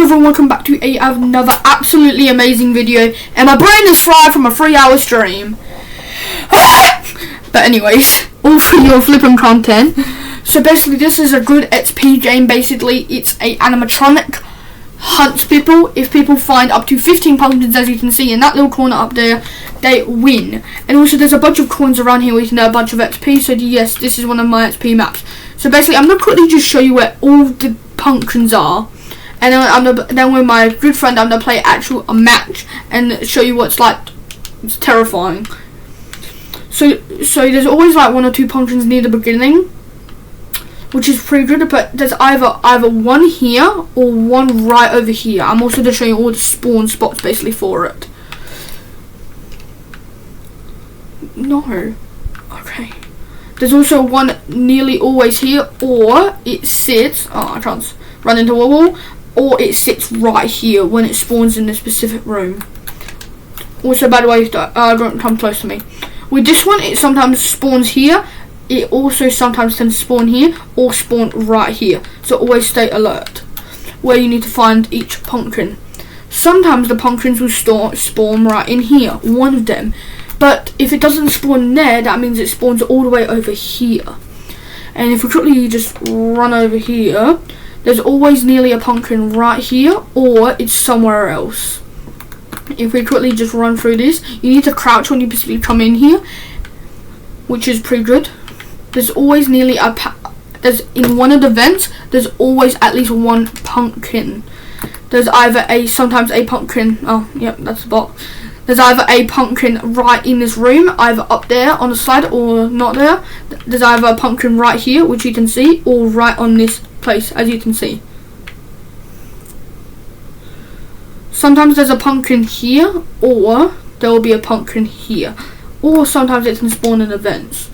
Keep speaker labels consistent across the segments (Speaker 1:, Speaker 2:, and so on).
Speaker 1: everyone, welcome back to another absolutely amazing video, and my brain is fried from a 3-hour stream. But anyways, all for your flipping content. So basically this is a good XP game. Basically it's a animatronic hunts people. If people find up to 15 pumpkins, as you can see in that little corner up there, they win. And also there's a bunch of coins around here where you can get a bunch of XP. So yes, this is one of my XP maps. So basically I'm going to quickly just show you where all the pumpkins are. And then with my good friend, I'm gonna play a match and show you what's like. It's terrifying. So there's always like 1 or 2 pumpkins near the beginning, which is pretty good. But there's either one here or one right over here. I'm also gonna show you all the spawn spots basically for it. No, okay. There's also one nearly always here, or it sits. Oh, I can't run into a wall. Or it sits right here when it spawns in a specific room. Also, by the way, don't come close to me. With this one, it sometimes spawns here. It also sometimes tends to spawn here or spawn right here. So always stay alert where you need to find each pumpkin. Sometimes the pumpkins will spawn right in here, one of them. But if it doesn't spawn there, that means it spawns all the way over here. And if we quickly just run over here, there's always nearly a pumpkin right here, or it's somewhere else. If we quickly just run through this, you need to crouch when you basically come in here, which is pretty good. There's always nearly in one of the vents, there's always at least one pumpkin. There's either sometimes a pumpkin, oh, yep, that's the bot. There's either a pumpkin right in this room, either up there on the slide or not there. There's either a pumpkin right here, which you can see, or right on this place, as you can see. Sometimes there's a pumpkin here, or there will be a pumpkin here, or sometimes it can spawn in events,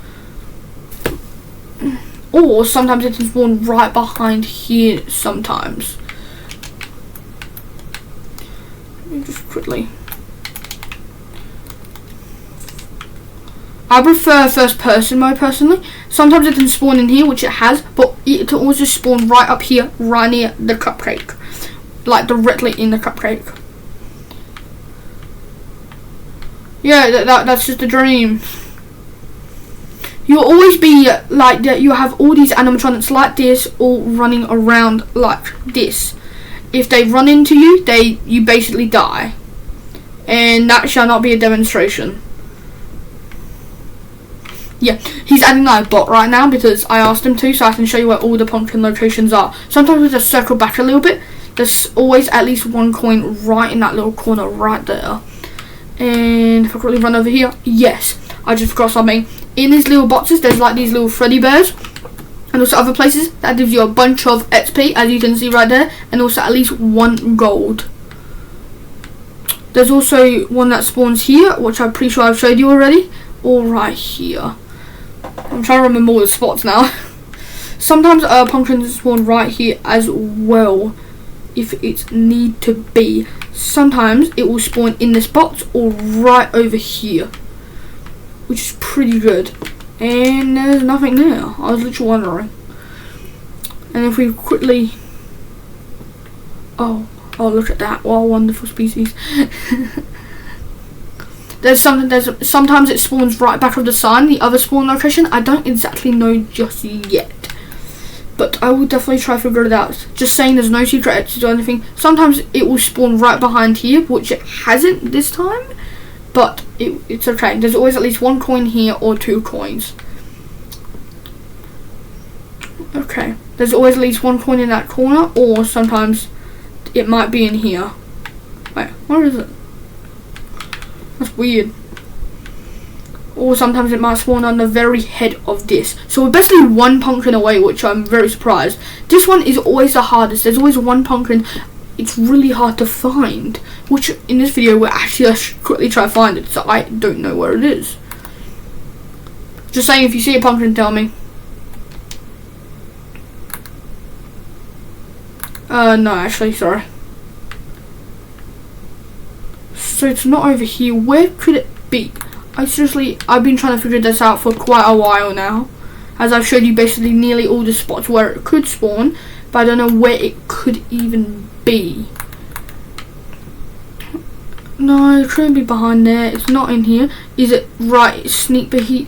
Speaker 1: or sometimes it can spawn right behind here. Sometimes. Let me just quickly. I prefer first person mode personally. Sometimes it can spawn in here, which it has, but it can also spawn right up here, right near the cupcake. Like directly in the cupcake. Yeah, that's just a dream. You'll always be like that. You have all these animatronics like this all running around like this. If they run into you, you basically die. And that shall not be a demonstration. Yeah, he's adding that bot right now because I asked him to, so I can show you where all the pumpkin locations are. Sometimes we just circle back a little bit. There's always at least one coin right in that little corner right there. And if I quickly run over here, yes, I just forgot something. In these little boxes, there's like these little Freddy bears, and also other places that gives you a bunch of XP, as you can see right there, and also at least 1 gold. There's also one that spawns here, which I'm pretty sure I've showed you already, or right here. I'm trying to remember all the spots now. Sometimes pumpkins spawn right here as well, if it need to be. Sometimes it will spawn in this box or right over here, which is pretty good. And there's nothing there. I was literally wondering. And if we quickly, oh look at that! What a wonderful species. Sometimes it spawns right back of the sign, the other spawn location. I don't exactly know just yet, but I will definitely try to figure it out. Just saying, there's no secret exits or anything. Sometimes it will spawn right behind here, which it hasn't this time, but it's okay. There's always at least 1 coin here or 2 coins. Okay, there's always at least 1 coin in that corner, or sometimes it might be in here. Wait, where is it? That's weird. Or sometimes it might spawn on the very head of this. So we're basically 1 pumpkin away, which I'm very surprised. This one is always the hardest. There's always 1 pumpkin. It's really hard to find. Which in this video we're actually quickly try to find it. So I don't know where it is. Just saying, if you see a pumpkin, tell me. No, actually, sorry. So it's not over here. Where could it be? I've been trying to figure this out for quite a while now, as I've showed you basically nearly all the spots where it could spawn, but I don't know where it could even be. No, it couldn't be behind there. It's not in here. Is it right? Sneak peek.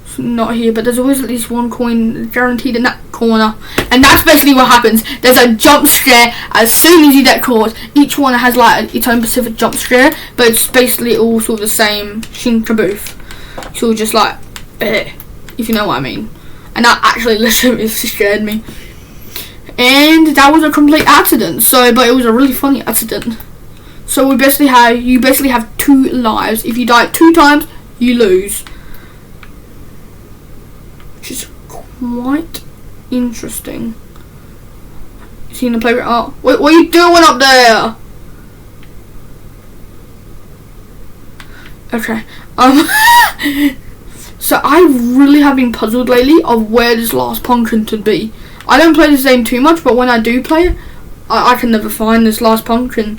Speaker 1: It's not here, but there's always at least one coin guaranteed in that corner. And that's basically what happens. There's a jump scare as soon as you get caught. Each one has like its own specific jump scare, but it's basically all sort of the same shinkaboof. So just like, if you know what I mean. And that actually literally scared me. And that was a complete accident. But it was a really funny accident. So you basically have 2 lives. If you die 2 times, you lose. Which is quite interesting. You seen the playground? Oh, what are you doing up there? Okay. So I really have been puzzled lately of where this last pumpkin could be. I don't play this game too much, but when I do play it, I can never find this last pumpkin.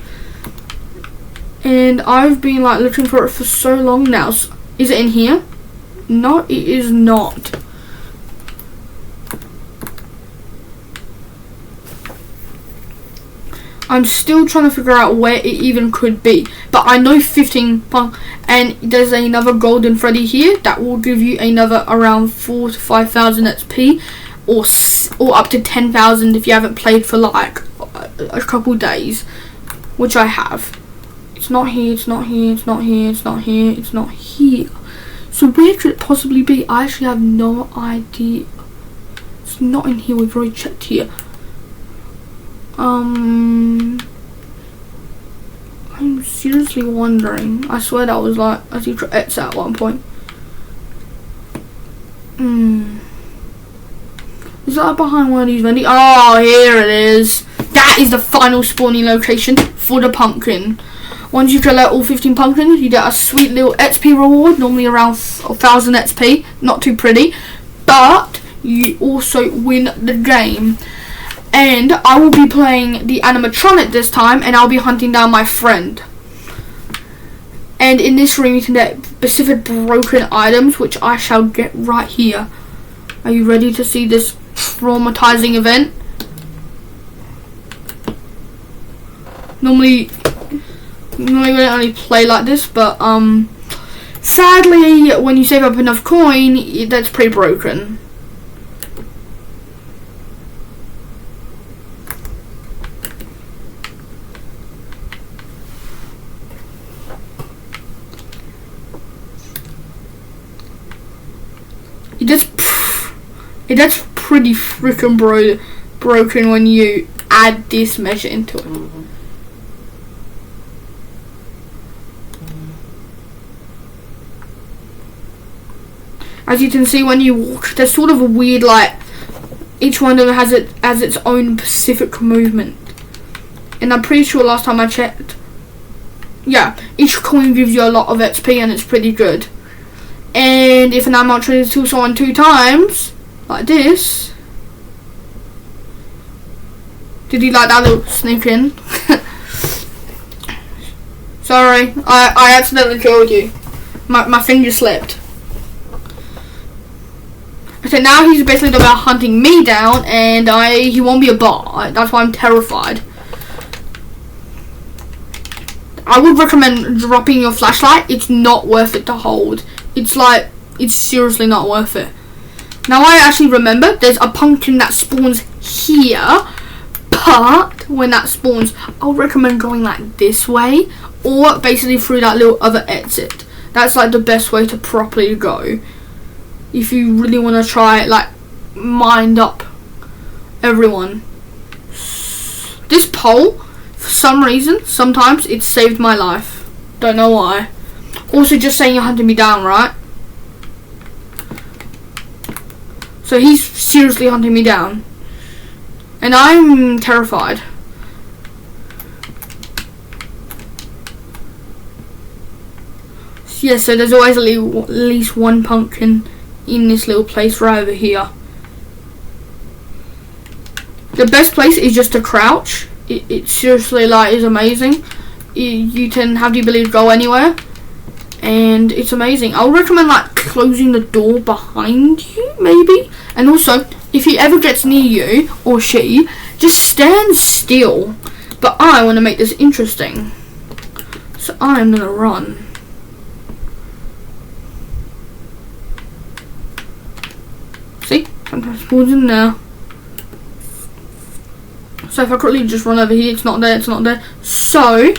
Speaker 1: And I've been like looking for it for so long now. Is it in here? No, it is not. I'm still trying to figure out where it even could be. But I know 15 and there's another golden Freddy here that will give you another around 4,000 to 5,000 XP or up to 10,000 if you haven't played for like a couple days, which I have. It's not here, it's not here, it's not here, it's not here, it's not here. So where could it possibly be? I actually have no idea. It's not in here, we've already checked here. I'm seriously wondering. I swear that was like a secret exit at one point. Is that behind one of these vending? Oh, here it is. That is the final spawning location for the pumpkin. Once you collect all 15 pumpkins, you get a sweet little XP reward, normally around 1,000 XP. Not too pretty, but you also win the game. And I will be playing the animatronic this time, and I'll be hunting down my friend. And in this room, you can get specific broken items, which I shall get right here. Are you ready to see this traumatizing event? Normally we don't only play like this, but sadly, when you save up enough coin, that's pretty broken. That's pretty freaking broken when you add this measure into it. As you can see, when you walk, there's sort of a weird, like, each one of them has its own specific movement. And I'm pretty sure last time I checked, yeah, each coin gives you a lot of XP and it's pretty good. And if an animatronic is to someone 2 times, like this. Did you like that little sneak in? Sorry, I accidentally killed you. My finger slipped. Okay, now he's basically about hunting me down, and he won't be a bot. That's why I'm terrified. I would recommend dropping your flashlight. It's not worth it to hold. It's seriously not worth it. Now I actually remember there's a pumpkin that spawns here, but when that spawns, I'll recommend going like this way, or basically through that little other exit. That's like the best way to properly go. If you really want to try, like, mind up everyone. This pole, for some reason, sometimes it's saved my life. Don't know why. Also, just saying you're hunting me down, right? So he's seriously hunting me down. And I'm terrified. Yeah, so there's always at least one pumpkin in this little place right over here. The best place is just to crouch. It seriously, like, is amazing. You can have the ability to go anywhere, and it's amazing. I would recommend, like, closing the door behind you, maybe. And also, if he ever gets near you, or she, just stand still. But I want to make this interesting. So I'm gonna run. See? Sometimes spawns in there. So if I quickly just run over here, it's not there, it's not there. So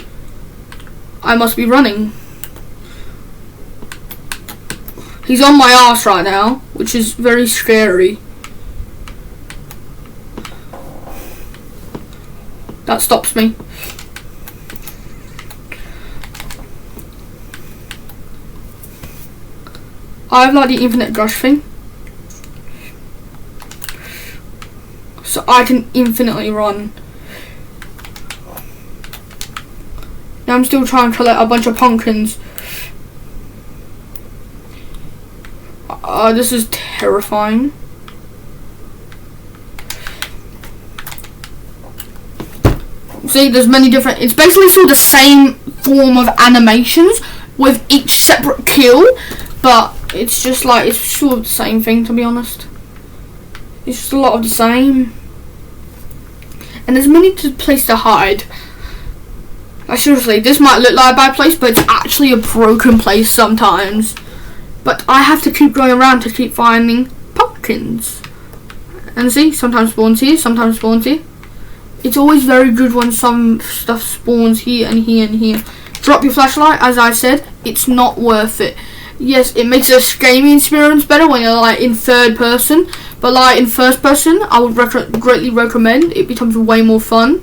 Speaker 1: I must be running. He's on my ass right now, which is very scary. That stops me. I have like the infinite gush thing. So I can infinitely run. Now I'm still trying to collect a bunch of pumpkins. This is terrifying. See, there's many different, it's basically still the same form of animations with each separate kill, but it's just like, it's sort of the same thing, to be honest. It's just a lot of the same. And there's many places to hide. Like seriously, this might look like a bad place, but it's actually a broken place sometimes. But I have to keep going around to keep finding pumpkins. And see, sometimes spawns here, sometimes spawns here. It's always very good when some stuff spawns here and here and here. Drop your flashlight, as I said, it's not worth it. Yes, it makes the gaming experience better when you're like in third person, but like in first person, I would greatly recommend. It becomes way more fun,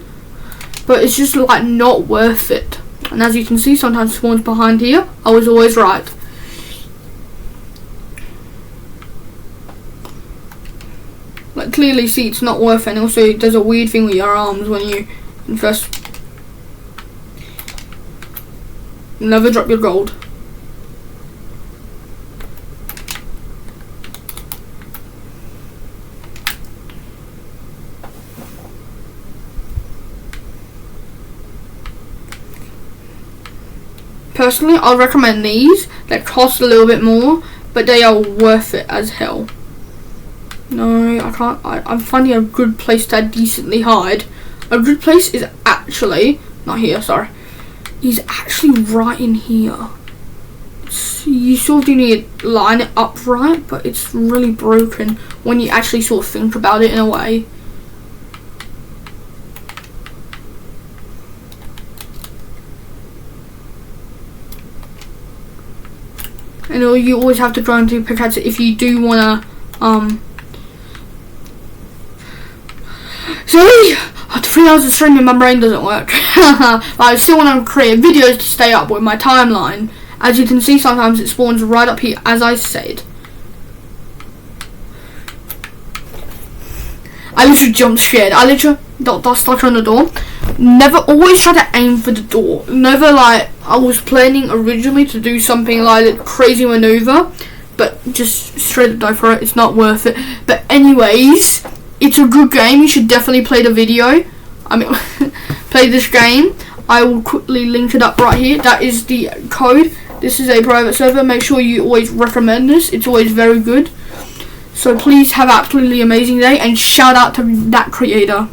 Speaker 1: but it's just like not worth it. And as you can see, sometimes spawns behind here. I was always right. Like clearly see it's not worth it, and also it does a weird thing with your arms when you first. Never drop your gold. Personally, I'll recommend these. They cost a little bit more, but they are worth it as hell. No, I can't. I'm finding a good place to decently hide. A good place is actually not here. Sorry, is actually right in here. You sort of do need to line it up right, but it's really broken when you actually sort of think about it in a way. And you always have to try and do pickaxe if you do wanna Sorry, after 3 hours of streaming my brain doesn't work. I still want to create videos to stay up with my timeline. As you can see, sometimes it spawns right up here, as I said. I literally jump scared. I literally got stuck on the door. Never, always try to aim for the door. Never like, I was planning originally to do something like a crazy maneuver, but just straight go for it. It's not worth it. But anyways, it's a good game. You should definitely play the video. I mean, play this game. I will quickly link it up right here. That is the code. This is a private server. Make sure you always recommend this. It's always very good. So please have an absolutely amazing day, and shout out to that creator.